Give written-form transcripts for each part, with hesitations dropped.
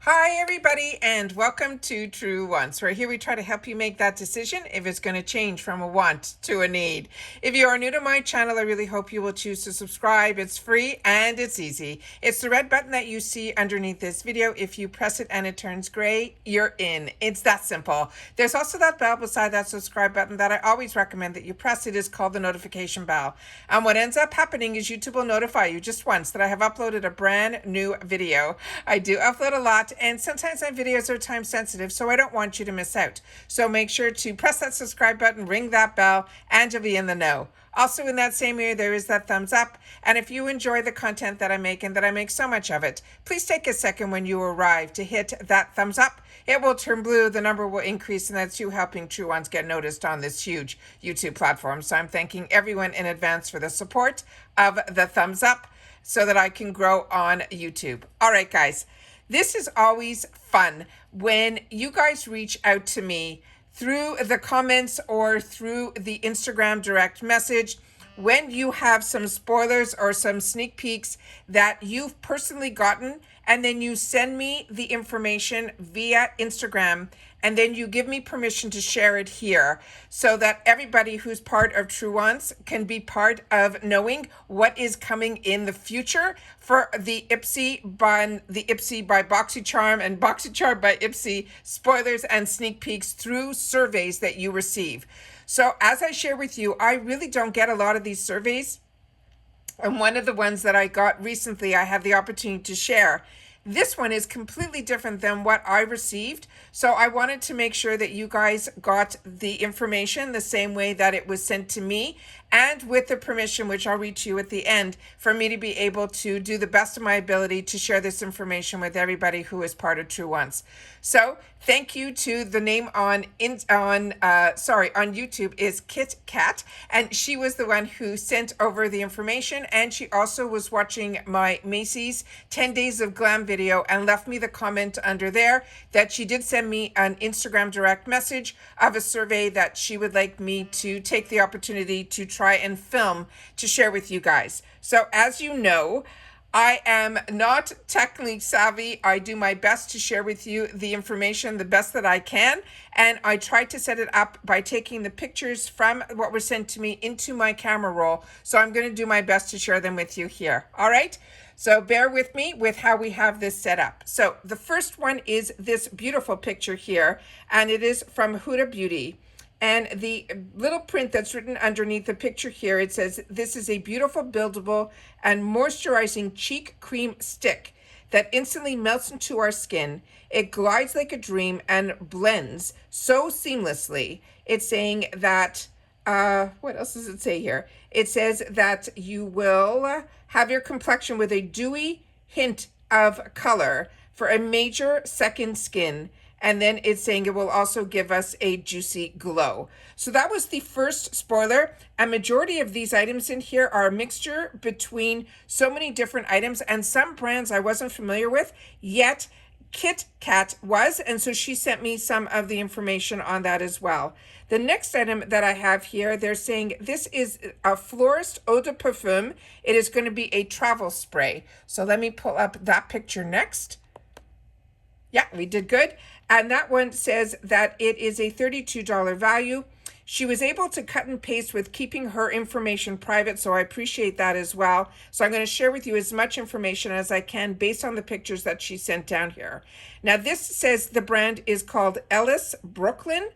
Hi everybody and welcome to True Wants, where here we try to help you make that decision if it's going to change from a want to a need. If you are new to my channel, I really hope you will choose to subscribe. It's free and it's easy. It's the red button that you see underneath this video. If you press it and it turns gray, you're in. It's that simple. There's also that bell beside that subscribe button that I always recommend that you press. It is called the notification bell. And what ends up happening is YouTube will notify you just once that I have uploaded a brand new video. I do upload a lot, and sometimes my videos are time sensitive, so I don't want you to miss out. So make sure to press that subscribe button, ring that bell, and you'll be in the know. Also in that same area, there is that thumbs up. And if you enjoy the content that I make, and that I make so much of it, please take a second when you arrive to hit that thumbs up. It will turn blue, the number will increase, and that's you helping True Ones get noticed on this huge YouTube platform. So I'm thanking everyone in advance for the support of the thumbs up so that I can grow on YouTube. All right, guys. This is always fun when you guys reach out to me through the comments or through the Instagram direct message when you have some spoilers or some sneak peeks that you've personally gotten, and then you send me the information via Instagram, and then you give me permission to share it here so that everybody who's part of True Ones can be part of knowing what is coming in the future for the IPSY by Boxycharm and Boxycharm by IPSY spoilers and sneak peeks through surveys that you receive. So as I share with you, I really don't get a lot of these surveys. And one of the ones that I got recently, I had the opportunity to share. This one is completely different than what I received. So I wanted to make sure that you guys got the information the same way that it was sent to me, and with the permission, which I'll read to you at the end, for me to be able to do the best of my ability to share this information with everybody who is part of True Ones. So thank you to the name on YouTube is Kit Kat, and she was the one who sent over the information, and she also was watching my Macy's 10 Days of Glam video and left me the comment under there that she did send me an Instagram direct message of a survey that she would like me to take the opportunity to try and film to share with you guys. So as you know, I am not technically savvy. I do my best to share with you the information the best that I can. And I try to set it up by taking the pictures from what were sent to me into my camera roll. So I'm going to do my best to share them with you here. All right. So bear with me with how we have this set up. So the first one is this beautiful picture here, and it is from Huda Beauty. And the little print that's written underneath the picture here, it says, "This is a beautiful, buildable, and moisturizing cheek cream stick that instantly melts into our skin. It glides like a dream and blends so seamlessly." It's saying that, what else does it say here? It says that you will have your complexion with a dewy hint of color for a major second skin. And then it's saying it will also give us a juicy glow. So that was the first spoiler. A majority of these items in here are a mixture between so many different items, and some brands I wasn't familiar with, yet Kit Kat was, and so she sent me some of the information on that as well. The next item that I have here, they're saying this is a florist eau de parfum. It is going to be a travel spray. So let me pull up that picture next. Yeah, we did good. And that one says that it is a $32 value. She was able to cut and paste with keeping her information private, so I appreciate that as well. So I'm going to share with you as much information as I can based on the pictures that she sent down here. Now this says the brand is called Ellis Brooklyn.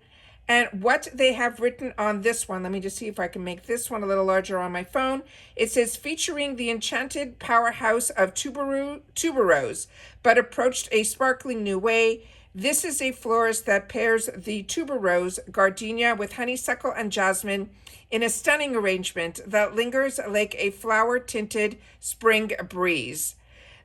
And what they have written on this one, let me just see if I can make this one a little larger on my phone. It says, featuring the enchanted powerhouse of tuberose, but approached a sparkling new way. This is a florist that pairs the tuberose, gardenia with honeysuckle and jasmine in a stunning arrangement that lingers like a flower-tinted spring breeze.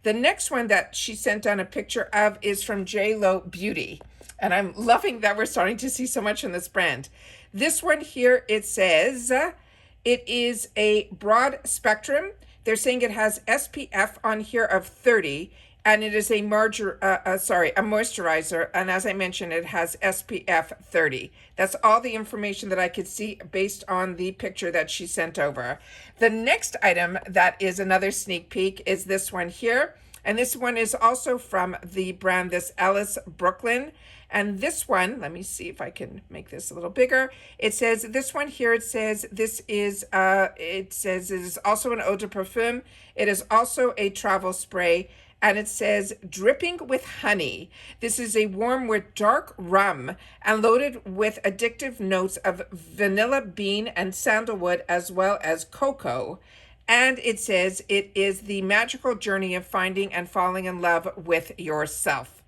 The next one that she sent down a picture of is from J.Lo Beauty. And I'm loving that we're starting to see so much in this brand. This one here, it says it is a broad spectrum. They're saying it has SPF on here of 30, and it is a moisturizer. And as I mentioned, it has SPF 30. That's all the information that I could see based on the picture that she sent over. The next item that is another sneak peek is this one here. And this one is also from the brand, this Alice Brooklyn. And this one, let me see if I can make this a little bigger. It says, this one here, it says this is, it says it is also an eau de parfum. It is also a travel spray. And it says, dripping with honey. This is a warm with dark rum and loaded with addictive notes of vanilla bean and sandalwood, as well as cocoa. And it says it is the magical journey of finding and falling in love with yourself.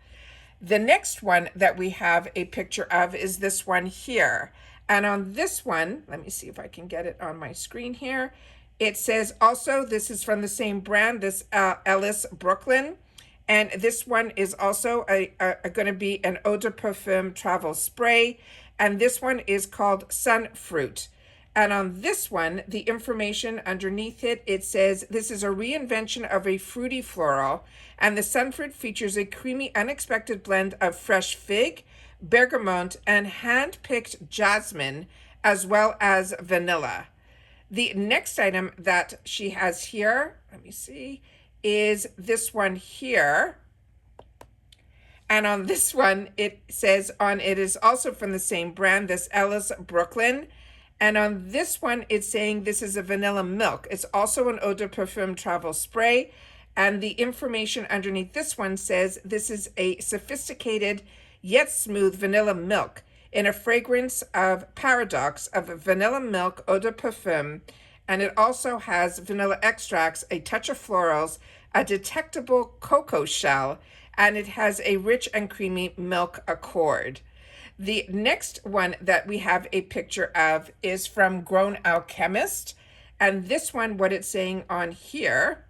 The next one that we have a picture of is this one here. And on this one, let me see if I can get it on my screen here. It says also, this is from the same brand, this Alice Brooklyn. And this one is also going to be an eau de parfum travel spray. And this one is called Sun Fruit. And on this one, the information underneath it, it says, this is a reinvention of a fruity floral. And the Sunfruit features a creamy, unexpected blend of fresh fig, bergamot, and hand-picked jasmine, as well as vanilla. The next item that she has here, let me see, is this one here. And on this one, it says it is also from the same brand, this Alice Brooklyn. And on this one, it's saying this is a vanilla milk. It's also an eau de parfum travel spray. And the information underneath this one says this is a sophisticated yet smooth vanilla milk in a fragrance of paradox of vanilla milk eau de parfum. And it also has vanilla extracts, a touch of florals, a detectable cocoa shell, and it has a rich and creamy milk accord. The next one that we have a picture of is from Grown Alchemist. And this one, what it's saying on here,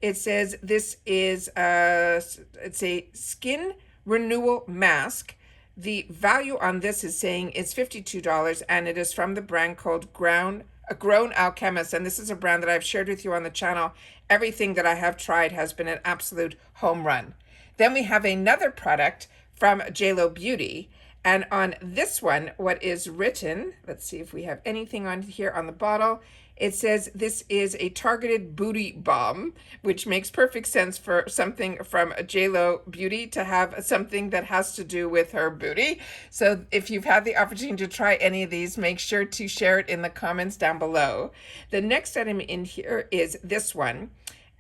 it says this is it's a skin renewal mask. The value on this is saying it's $52, and it is from the brand called Grown Alchemist. And this is a brand that I've shared with you on the channel. Everything that I have tried has been an absolute home run. Then we have another product from JLo Beauty. And on this one, what is written, let's see if we have anything on here on the bottle. It says this is a targeted booty balm, which makes perfect sense for something from JLo Beauty to have something that has to do with her booty. So if you've had the opportunity to try any of these, make sure to share it in the comments down below. The next item in here is this one.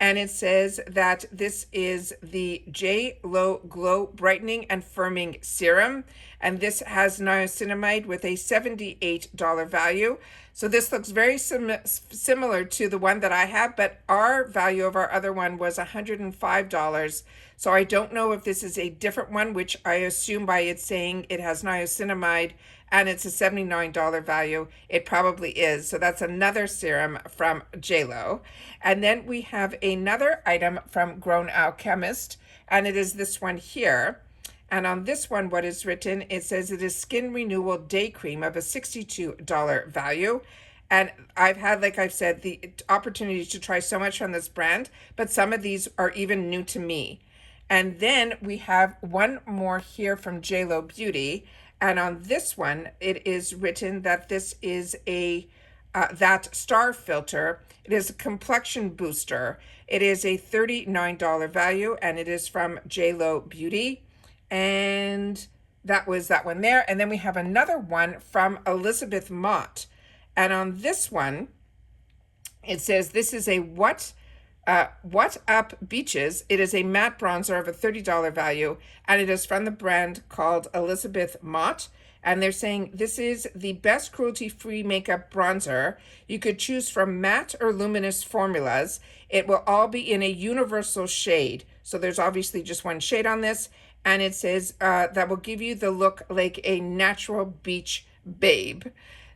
And it says that this is the JLo Glow Brightening and Firming Serum. And this has niacinamide with a $78 value. So this looks very similar to the one that I have, but our value of our other one was $105. So I don't know if this is a different one, which I assume by it saying it has niacinamide and it's a $79 value, it probably is. So that's another serum from JLo. And then we have another item from Grown Alchemist, and it is this one here. And on this one, what is written, it says it is Skin Renewal Day Cream of a $62 value. And I've had, like I've said, the opportunity to try so much from this brand, but some of these are even new to me. And then we have one more here from JLo Beauty. And on this one, it is written that this is a that star filter. It is a complexion booster. It is a $39 value, and it is from JLo Beauty. And that was that one there. And then we have another one from Elizabeth Mott. And on this one, it says this is a What Up Beaches. It is a matte bronzer of a $30 value, and it is from the brand called Elizabeth Mott. And they're saying this is the best cruelty-free makeup bronzer. You could choose from matte or luminous formulas. It will all be in a universal shade. So there's obviously just one shade on this. And it says that will give you the look like a natural beach babe.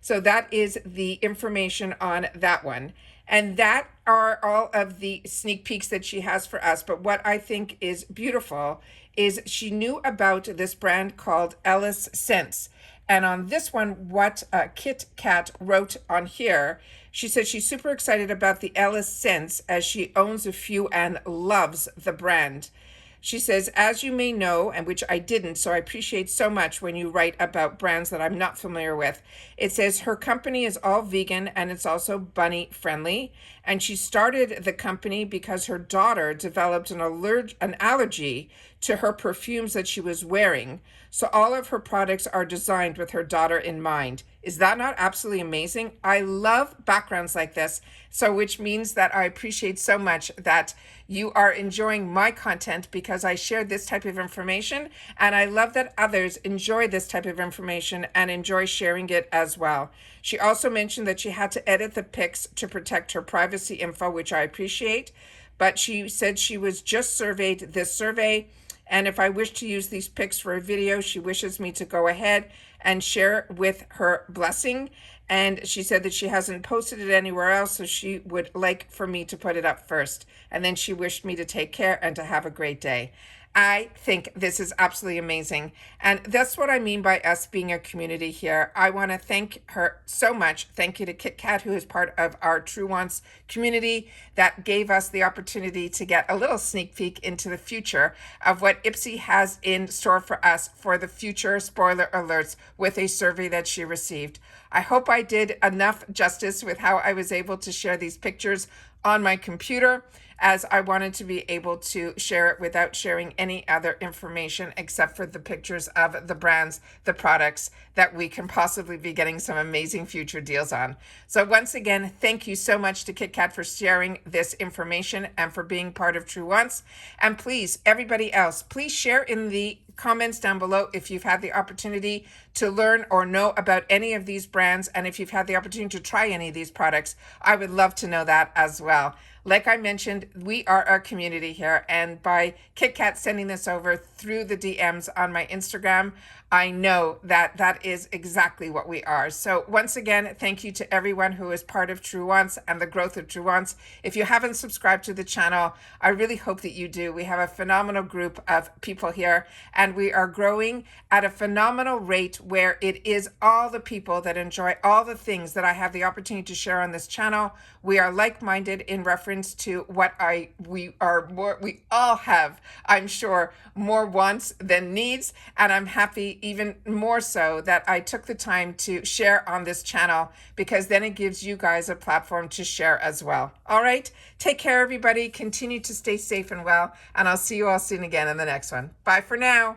So that is the information on that one. And that are all of the sneak peeks that she has for us. But what I think is beautiful is she knew about this brand called Ellis Scents. And on this one, what Kit Kat wrote on here, she said she's super excited about the Ellis Scents as she owns a few and loves the brand. She says, as you may know, and which I didn't, so I appreciate so much when you write about brands that I'm not familiar with. It says her company is all vegan and it's also bunny friendly. And she started the company because her daughter developed an allergy to her perfumes that she was wearing. So all of her products are designed with her daughter in mind. Is that not absolutely amazing? I love backgrounds like this. So which means that I appreciate so much that you are enjoying my content because I share this type of information, and I love that others enjoy this type of information and enjoy sharing it as well. She also mentioned that she had to edit the pics to protect her privacy info, which I appreciate, but she said she was just surveyed this survey, and if I wish to use these pics for a video, she wishes me to go ahead and share with her blessing. And she said that she hasn't posted it anywhere else, so she would like for me to put it up first. And then she wished me to take care and to have a great day. I think this is absolutely amazing. And that's what I mean by us being a community here. I want to thank her so much. Thank you to Kit Kat, who is part of our True Wants community, that gave us the opportunity to get a little sneak peek into the future of what IPSY has in store for us for the future spoiler alerts with a survey that she received. I hope I did enough justice with how I was able to share these pictures on my computer, as I wanted to be able to share it without sharing any other information except for the pictures of the brands, the products that we can possibly be getting some amazing future deals on. So once again, thank you so much to Kit Kat for sharing this information and for being part of True Wants. And please, everybody else, please share in the comments down below if you've had the opportunity to learn or know about any of these brands, and if you've had the opportunity to try any of these products. I would love to know that as well. Like I mentioned, we are a community here, and by Kit Kat sending this over through the DMs on my Instagram, I know that that is exactly what we are. So once again, thank you to everyone who is part of True Wants and the growth of True Wants. If you haven't subscribed to the channel, I really hope that you do. We have a phenomenal group of people here, and we are growing at a phenomenal rate where it is all the people that enjoy all the things that I have the opportunity to share on this channel. We are like-minded in reference to what we all have, I'm sure, more wants than needs, and I'm happy even more so that I took the time to share on this channel, because then it gives you guys a platform to share as well. All right, take care everybody, continue to stay safe and well, and I'll see you all soon again in the next one. Bye for now.